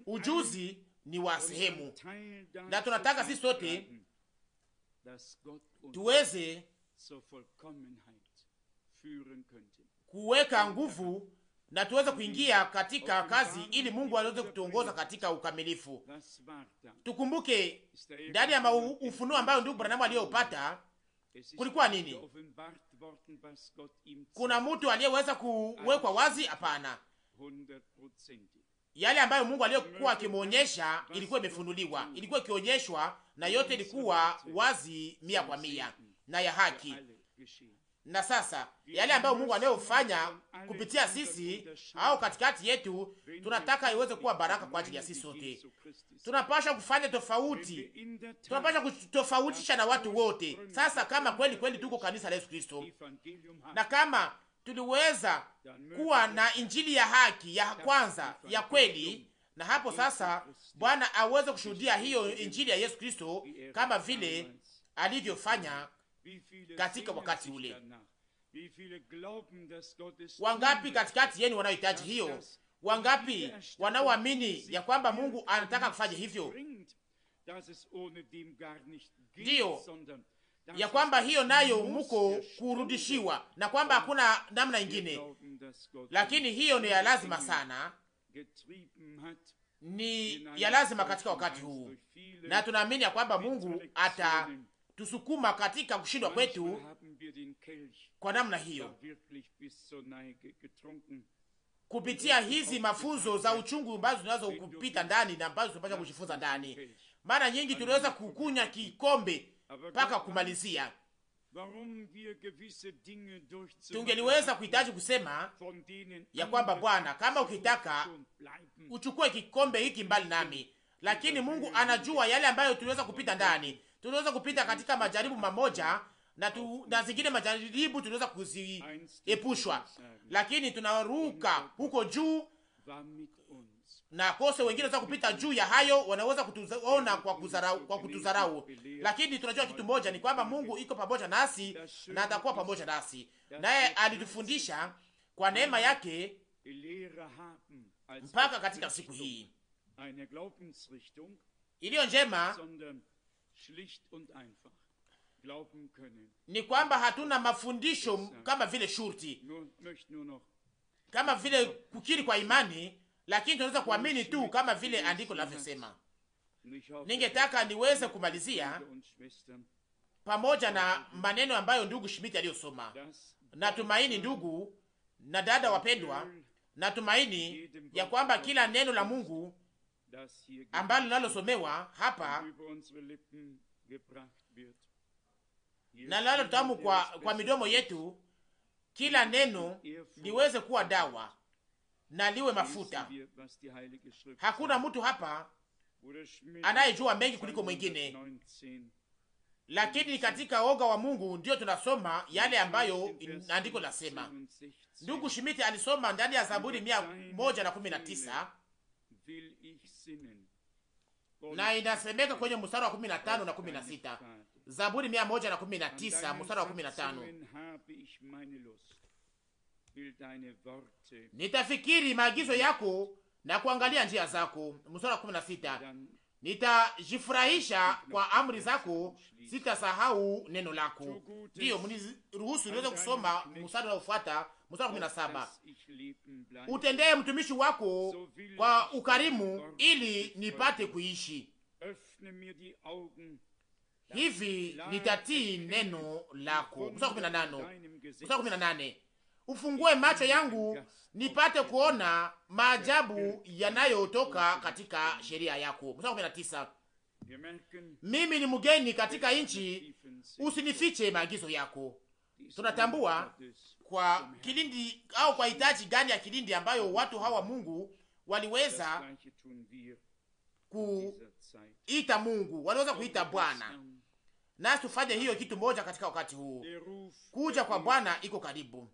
Ujuzi ni wa sehemu, na tunataka sisi sote tuweze kuweka nguvu na tuweze kuingia katika kazi ili Mungu aweze kutuongoza katika ukamilifu. Tukumbuke ndani ya ufunuo ambayo ndugu Branham aliyopata kulikuwa nini? Kuna mtu aliyeweza kuwekwa wazi? Hapana. Yale ambayo Mungu aliyokuwa akimwonyesha ilikuwa imefunuliwa, ilikuwa ikionyeshwa, na yote ilikuwa wazi 100% na ya haki. Na sasa yale ambayo Mungu anayofanya kupitia sisi au katikati yetu, tunataka iweze kuwa baraka kwa ajili ya sisi sote. Tunapaswa kufanya tofauti, tunapaswa kutofautisha na watu wote. Sasa kama kweli kweli tuko kanisa la Yesu Kristo, na kama tuliweza kuwa na injili ya haki ya kwanza ya kweli, na hapo sasa Bwana aweze kushuhudia hiyo injili ya Yesu Kristo kama vile alivyofanya katika wakati ule. Wangapi katikati yenu wanaohitaji hiyo? Wangapi wanaoamini ya kwamba Mungu anataka kufanya hivyo? Ndiyo, ya kwamba hiyo nayo muko kurudishiwa na kwamba hakuna namna ingine, lakini hiyo ni ya lazima sana, ni ya lazima katika wakati huu, na tunaamini ya kwamba Mungu atatusukuma katika kushindwa kwetu kwa namna hiyo, kupitia hizi mafunzo za uchungu ambazo tunazo kupita ndani na ambazo tunapaswa kujifunza ndani. Mara nyingi tunaweza kukunya kikombe mpaka kumalizia. Tungeliweza kuhitaji kusema ya kwamba Bwana, kama ukitaka uchukue kikombe hiki mbali nami, lakini Mungu anajua yale ambayo tuliweza kupita ndani. Tuliweza kupita katika majaribu mamoja na zingine majaribu tuliweza kuziepushwa, lakini tunaruka huko juu na kose wengine wanaweza kupita juu ya hayo, wanaweza kutuona kwa kutudharau, lakini tunajua kitu moja, ni kwamba Mungu iko pamoja nasi na atakuwa pamoja nasi, naye alitufundisha kwa neema yake mpaka katika siku hii iliyo njema. Ni kwamba hatuna mafundisho kama vile shurti, kama vile kukiri kwa imani, lakini tunaweza kuamini tu kama vile andiko linavyosema. Ningetaka niweze kumalizia pamoja na maneno ambayo ndugu Schmidt aliyosoma. Natumaini ndugu na dada wapendwa, natumaini ya kwamba kila neno la Mungu ambalo linalosomewa hapa na lalo tamu kwa midomo yetu, kila neno liweze kuwa dawa na liwe mafuta. Hakuna mtu hapa anayejua mengi kuliko mwingine, lakini katika oga wa Mungu ndio tunasoma yale ambayo andiko lasema. Ndugu Schmidt alisoma ndani ya Zaburi 119 na inasemeka kwenye mstari wa 15 na 16. Zaburi 119 mstari wa 15. Nitafikiri maagizo yako na kuangalia njia zako. Mstari wa 16. Nitajifurahisha kwa amri zako, sitasahau neno lako. Ndiyo, mniruhusu niweze kusoma mstari unaofuata, mstari wa 17. Utendee mtumishi wako kwa ukarimu ili nipate kuishi. Hivi nitatii neno lako. Mstari wa 18. Ufungue macho yangu nipate kuona maajabu yanayotoka katika sheria yako. Mstari wa 19. Mimi ni mgeni katika nchi, usinifiche maagizo yako. Tunatambua kwa kilindi au kwa hitaji gani ya kilindi ambayo watu hawa Mungu waliweza kuita Mungu, waliweza kuita Bwana. Nasi tufanye hiyo kitu moja katika wakati huu. Kuja kwa Bwana iko karibu.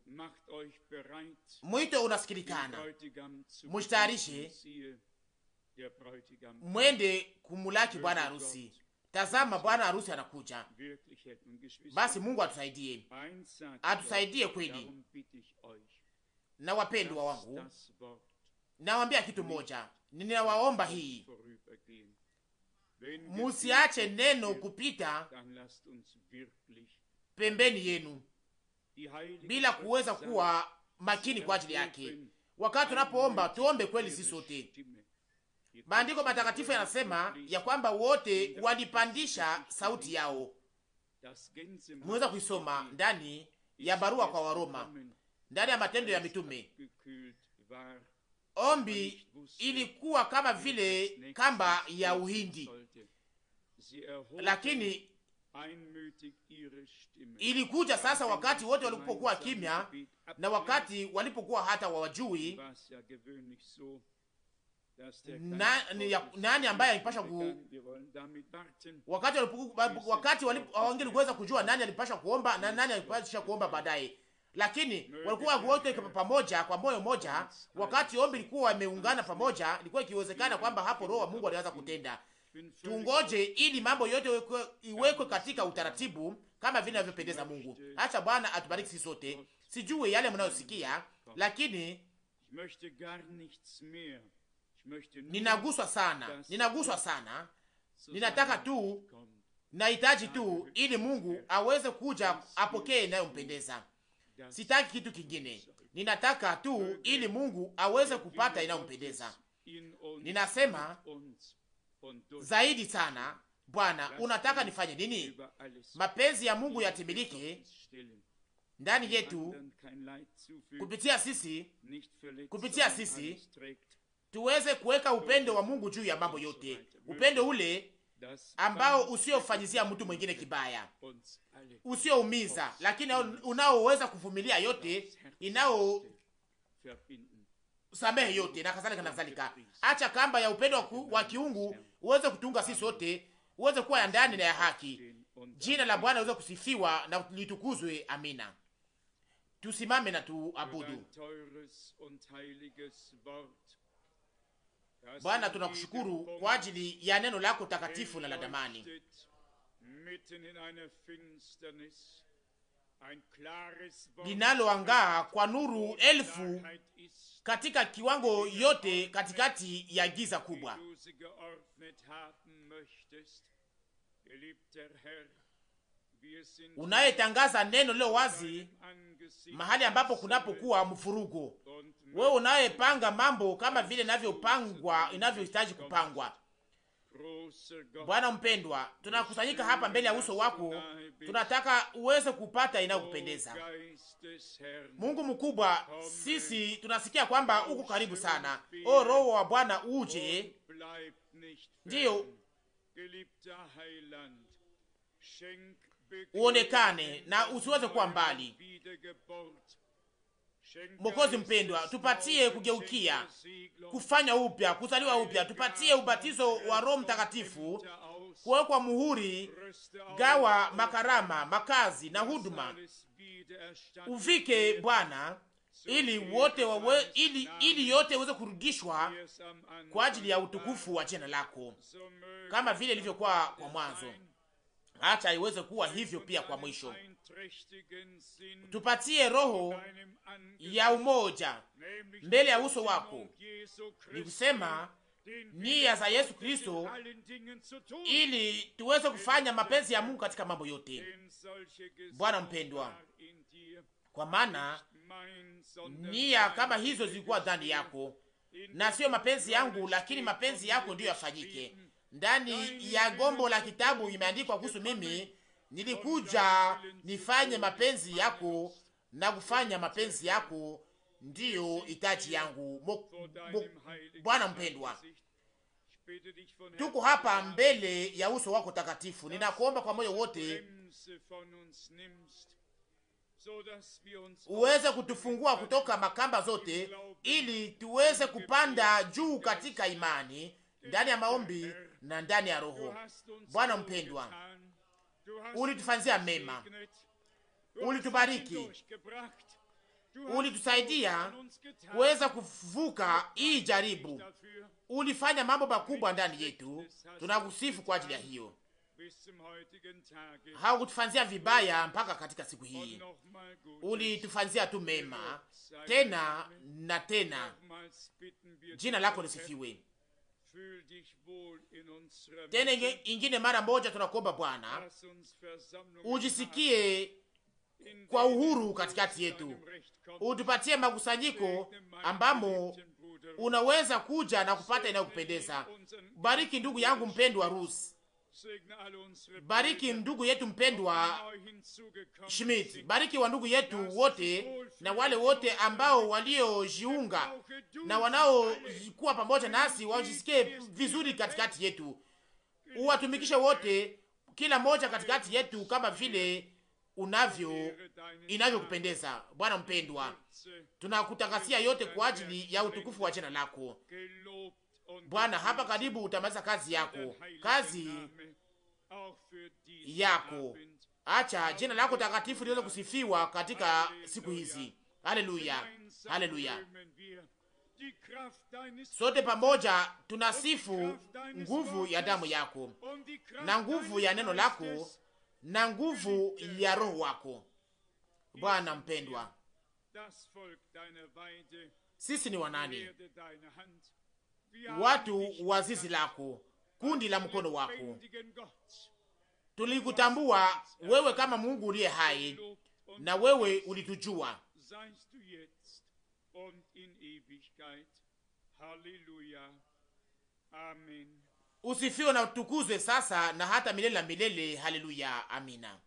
Mwito unasikilikana. Mujitayarishe, mwende kumulaki bwana harusi. tazama bwana harusi anakuja. Basi Mungu atusaidie, atusaidie kweli. Na wapendwa wangu, nawaambia kitu moja, ninawaomba hii, musiache neno kupita pembeni yenu bila kuweza kuwa makini kwa ajili yake. Wakati tunapoomba, tuombe kweli sisi sote. Maandiko matakatifu yanasema ya kwamba wote walipandisha sauti yao. Mweza kuisoma ndani ya barua kwa Waroma, ndani ya Matendo ya Mitume. Ombi ilikuwa kama vile kamba ya uhindi, lakini ilikuja sasa wakati wote walipokuwa kimya, na wakati walipokuwa hata wawajui nani ambaye alipasha wakati hawangeliweza kujua nani alipasha kuomba na nani alipasha kuomba baadaye, lakini walikuwa wote pamoja kwa moyo moja. Wakati ombi likuwa imeungana pamoja, ilikuwa ikiwezekana kwamba hapo Roho wa Mungu alianza kutenda. Tungoje ili mambo yote iwekwe katika utaratibu kama vile inavyopendeza Mungu. Acha Bwana atubariki sisi sote. Sijui yale mnayosikia, lakini ninaguswa sana. Ninataka tu, nahitaji tu ili Mungu aweze kuja apokee inayompendeza. Sitaki kitu kingine. Ninataka tu ili Mungu aweze kupata inayompendeza. Ninasema zaidi sana, Bwana, unataka nifanye nini? Mapenzi ya Mungu yatimilike ndani yetu kupitia sisi tuweze kuweka upendo wa Mungu juu ya mambo yote, upendo ule ambao usiofanyizia mtu mwingine kibaya, usioumiza, lakini unaoweza kuvumilia yote, inao samehe yote na kadhalika na kadhalika. Acha kamba ya upendo wa kiungu uweze kutunga sisi sote, uweze kuwa ya ndani na ya haki. Jina la Bwana liweze kusifiwa na litukuzwe. Amina. Tusimame na tuabudu. Bwana, tunakushukuru kwa ajili ya neno lako takatifu na la damani. Linaloangaa kwa nuru elfu katika kiwango yote, katikati ya giza kubwa. Unayetangaza neno leo wazi mahali ambapo kunapokuwa mfurugo. Wewe unayepanga mambo kama vile inavyohitaji kupangwa. Bwana mpendwa, tunakusanyika hapa mbele ya uso wako, tunataka uweze kupata inayokupendeza. Mungu mkubwa, sisi tunasikia kwamba uko karibu sana. O Roho wa Bwana uje, ndiyo uonekane na usiweze kuwa mbali. Mwokozi mpendwa, tupatie kugeukia, kufanya upya, kuzaliwa upya. Tupatie ubatizo wa Roho Mtakatifu, kuwekwa muhuri, gawa makarama, makazi na huduma. Uvike Bwana, ili yote iweze kurudishwa kwa ajili ya utukufu wa jina lako, kama vile ilivyokuwa kwa mwanzo. Acha iweze kuwa hivyo pia kwa mwisho. Tupatie roho ya umoja mbele ya uso wako, ni kusema nia za Yesu Kristo, ili tuweze kufanya mapenzi ya Mungu katika mambo yote. Bwana mpendwa, kwa maana nia kama hizo zilikuwa ndani yako, na sio mapenzi yangu, lakini mapenzi yako ndiyo yafanyike. Ndani ya gombo la kitabu imeandikwa kuhusu mimi, nilikuja nifanye mapenzi yako, na kufanya mapenzi yako ndiyo hitaji yangu. Bwana mpendwa, tuko hapa mbele ya uso wako takatifu. Ninakuomba kwa moyo wote uweze kutufungua kutoka makamba zote, ili tuweze kupanda juu katika imani, ndani ya maombi na ndani ya Roho. Bwana mpendwa, ulitufanyia mema, ulitubariki, ulitusaidia kuweza kuvuka hii jaribu. Ulifanya mambo makubwa ndani yetu. Tunakusifu kwa ajili ya hiyo. Haukutufanyia vibaya mpaka katika siku hii, ulitufanyia tu mema tena na tena. Jina lako lisifiwe. Tena ingine mara moja tunakuomba Bwana, ujisikie kwa uhuru katikati yetu, utupatie makusanyiko ambamo unaweza kuja na kupata inayokupendeza. Bariki ndugu yangu mpendwa Rusi, bariki ndugu yetu mpendwa Schmidt, bariki wa ndugu yetu wote na wale wote ambao waliojiunga na wanaokuwa pamoja nasi, wajisikie vizuri katikati yetu. Uwatumikishe wote, kila moja katikati yetu kama vile inavyokupendeza. Bwana mpendwa, tunakutangazia yote kwa ajili ya utukufu wa jina lako Bwana. Hapa karibu utamaliza kazi yako, kazi yako. Acha jina lako takatifu liweze kusifiwa katika siku hizi. Haleluya, haleluya. Sote pamoja tunasifu nguvu ya damu yako na nguvu ya neno lako na nguvu ya roho wako. Bwana mpendwa, sisi ni wanani? Watu wa zizi lako, kundi la mkono wako. Tulikutambua wewe kama Mungu uliye hai, na wewe ulitujua. Usifiwe na utukuzwe sasa na hata milele na milele. Haleluya, amina.